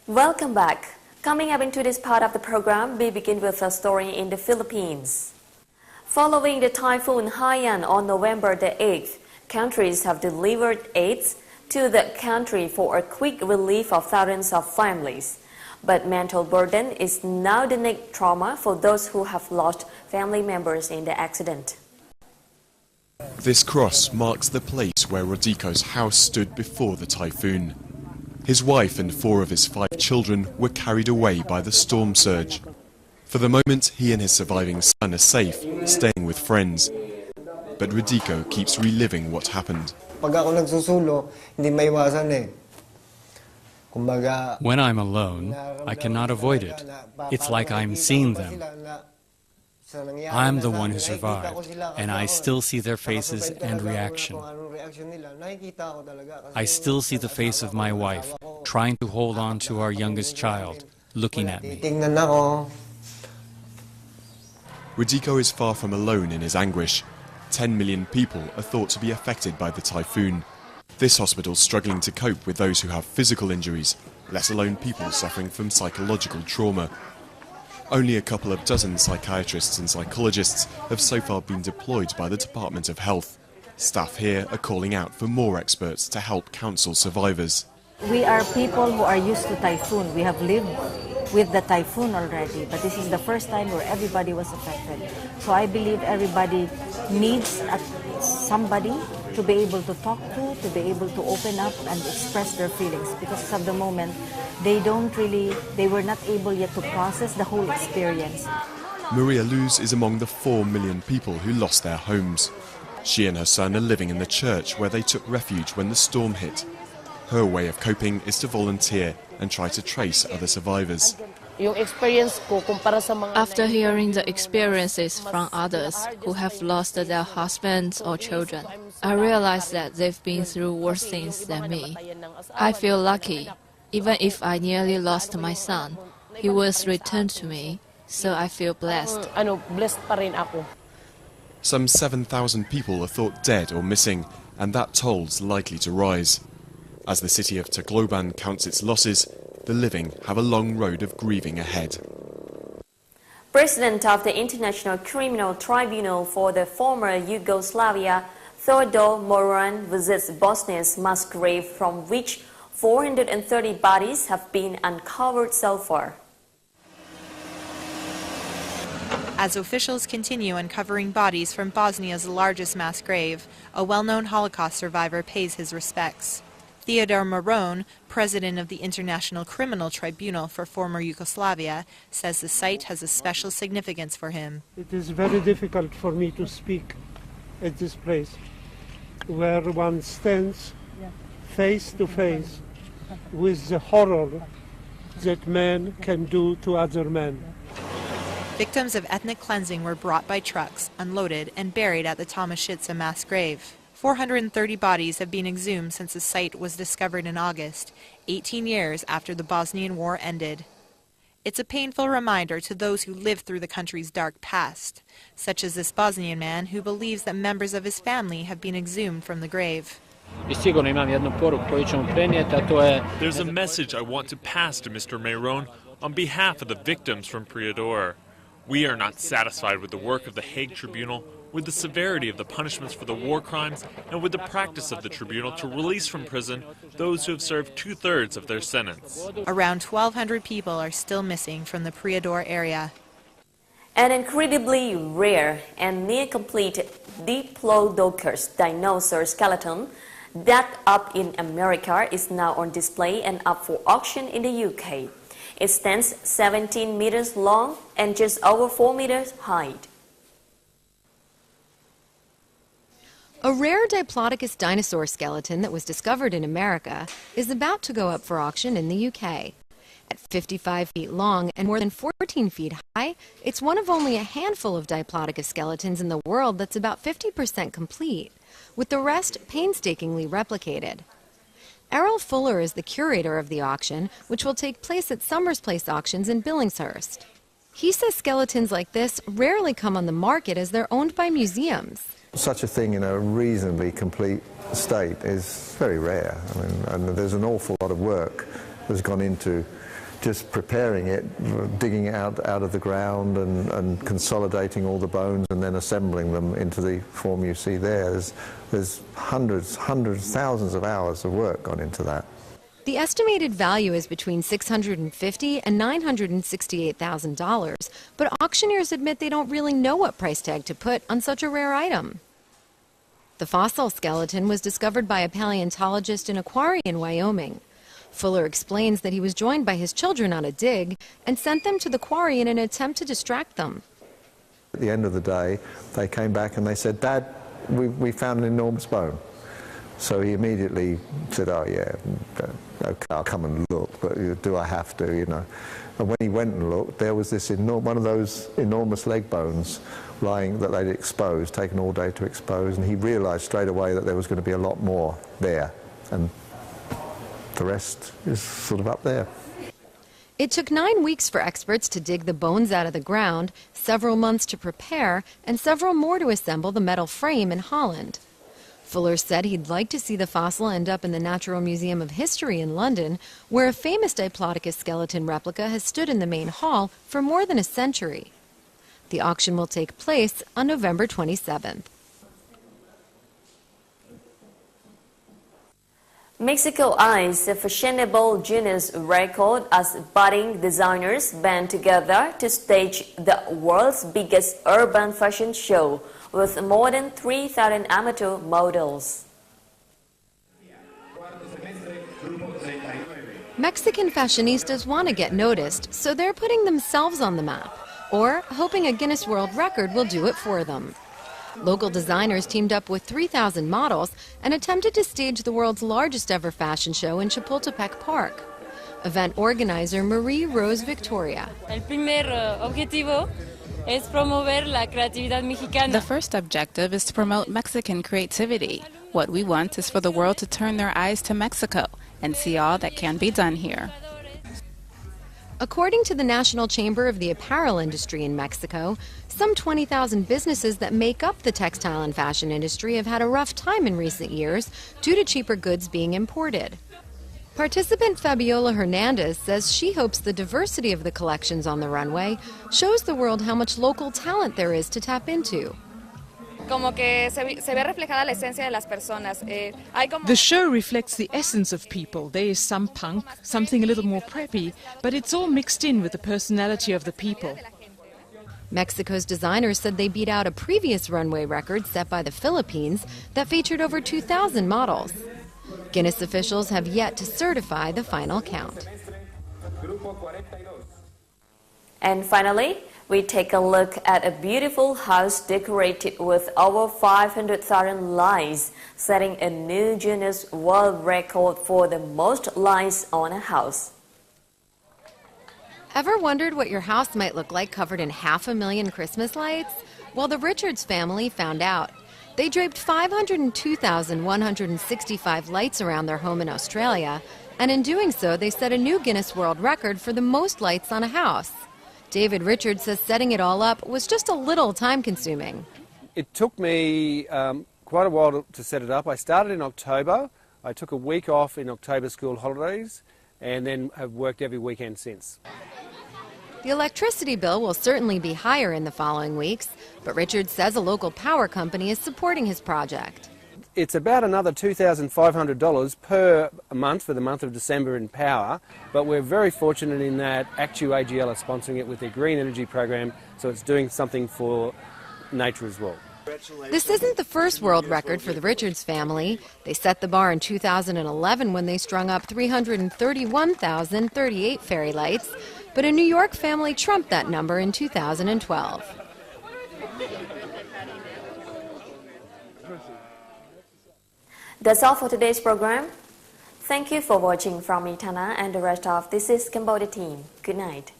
Welcome back. Coming up into this part of the program, we begin with a story in the Philippines. Following the typhoon Haiyan on November the 8th, countries have delivered aids to the country for a quick relief of thousands of families. But mental burden is now the next trauma for those who have lost family members in the accident. This cross marks the place where Rodrigo's house stood before the typhoon. His wife and 4 of his 5 children were carried away by the storm surge. For the moment, he and his surviving son are safe, staying with friends. But Rodrigo keeps reliving what happened. When I'm alone, I cannot avoid it. It's like I'm seeing them. I'm the one who survived, and I still see their faces and reaction. I still see the face of my wife, trying to hold on to our youngest child, looking at me. Rodrigo is far from alone in his anguish. 10 million people are thought to be affected by the typhoon. This hospital is struggling to cope with those who have physical injuries, let alone people suffering from psychological trauma. Only a couple of dozen psychiatrists and psychologists have so far been deployed by the Department of Health. Staff here are calling out for more experts to help counsel survivors. We are people who are used to typhoon. We have lived with the typhoon already, but this is the first time where everybody was affected. So I believe everybody needs somebody to be able to talk to be able to open up and express their feelings, because at the moment they were not able yet to process the whole experience. Maria Luz is among the 4 million people who lost their homes. She and her son are living in the church where they took refuge when the storm hit. Her way of coping is to volunteer and try to trace other survivors. After hearing the experiences from others who have lost their husbands or children, I realize that they've been through worse things than me. I feel lucky. Even if I nearly lost my son, he was returned to me, so I feel blessed. Some 7,000 people are thought dead or missing, and that toll's likely to rise. As the city of Tacloban counts its losses, the living have a long road of grieving ahead. President of the International Criminal Tribunal for the former Yugoslavia, Theodor Moran, visits Bosnia's mass grave from which 430 bodies have been uncovered so far. As officials continue uncovering bodies from Bosnia's largest mass grave, a well-known Holocaust survivor pays his respects. Theodor Moran, president of the International Criminal Tribunal for former Yugoslavia, says the site has a special significance for him. It is very difficult for me to speak at this place, where one stands face to face with the horror that man can do to other men. Victims of ethnic cleansing were brought by trucks, unloaded, and buried at the Tomaszczyca mass grave. 430 bodies have been exhumed since the site was discovered in August, 18 years after the Bosnian War ended. It's a painful reminder to those who lived through the country's dark past, such as this Bosnian man who believes that members of his family have been exhumed from the grave. There's a message I want to pass to Mr. Meron on behalf of the victims from Prijedor. We are not satisfied with the work of the Hague Tribunal, with the severity of the punishments for the war crimes, and with the practice of the tribunal to release from prison those who have served 2/3 of their sentence. Around 1,200 people are still missing from the Prijedor area. An incredibly rare and near-complete Diplodocus dinosaur skeleton dug up in America is now on display and up for auction in the UK. It stands 17 meters long and just over 4 meters high. A rare Diplodocus dinosaur skeleton that was discovered in America is about to go up for auction in the UK. At 55 feet long and more than 14 feet high, it's one of only a handful of Diplodocus skeletons in the world that's about 50% complete, with the rest painstakingly replicated. Errol Fuller is the curator of the auction, which will take place at Summers Place Auctions in Billingshurst. He says skeletons like this rarely come on the market as they're owned by museums. Such a thing in a reasonably complete state is very rare. I mean, and there's an awful lot of work has gone into just preparing it, digging it out of the ground and consolidating all the bones and then assembling them into the form you see there. There's hundreds, thousands of hours of work gone into that. The estimated value is between $650,000 and $968,000, but auctioneers admit they don't really know what price tag to put on such a rare item. The fossil skeleton was discovered by a paleontologist in a quarry in Wyoming. Fuller explains that he was joined by his children on a dig and sent them to the quarry in an attempt to distract them. At the end of the day, they came back and they said, "Dad, we found an enormous bone." So he immediately said, "Oh yeah, okay, I'll come and look, but do I have to, you know?" And when he went and looked, there was this one of those enormous leg bones lying that they'd exposed, taken all day to expose, and he realized straight away that there was going to be a lot more there, and the rest is sort of up there. It took 9 weeks for experts to dig the bones out of the ground, several months to prepare, and several more to assemble the metal frame in Holland. Fuller said he'd like to see the fossil end up in the Natural Museum of History in London, where a famous Diplodocus skeleton replica has stood in the main hall for more than a century. The auction will take place on November 27th. Mexico eyes a fashionable Guinness record as budding designers band together to stage the world's biggest urban fashion show with more than 3,000 amateur models. Mexican fashionistas want to get noticed, so they're putting themselves on the map, or hoping a Guinness World Record will do it for them. Local designers teamed up with 3,000 models and attempted to stage the world's largest ever fashion show in Chapultepec Park. Event organizer Marie Rose Victoria. The first objective is to promote Mexican creativity. What we want is for the world to turn their eyes to Mexico and see all that can be done here. According to the National Chamber of the Apparel Industry in Mexico, some 20,000 businesses that make up the textile and fashion industry have had a rough time in recent years due to cheaper goods being imported. Participant Fabiola Hernandez says she hopes the diversity of the collections on the runway shows the world how much local talent there is to tap into. The show reflects the essence of people. There is some punk, something a little more preppy, but it's all mixed in with the personality of the people. Mexico's designers said they beat out a previous runway record set by the Philippines that featured over 2,000 models. Guinness officials have yet to certify the final count. And finally, we take a look at a beautiful house decorated with over 500,000 lights, setting a new Guinness World Record for the most lights on a house. Ever wondered what your house might look like covered in 500,000 Christmas lights? Well, the Richards family found out. They draped 502,165 lights around their home in Australia, and in doing so, they set a new Guinness World Record for the most lights on a house. David Richards says setting it all up was just a little time-consuming. It took me quite a while to set it up. I started in October. I took a week off in October school holidays and then have worked every weekend since. The electricity bill will certainly be higher in the following weeks, but Richards says a local power company is supporting his project. It's about another $2,500 per month for the month of December in power, but we're very fortunate in that ActuAGL are sponsoring it with their green energy program, so it's doing something for nature as well. This isn't the first world record for the Richards family. They set the bar in 2011 when they strung up 331,038 fairy lights, but a New York family trumped that number in 2012. That's all for today's program. Thank you for watching from me, Tana, and the rest of This is Cambodia team. Good night.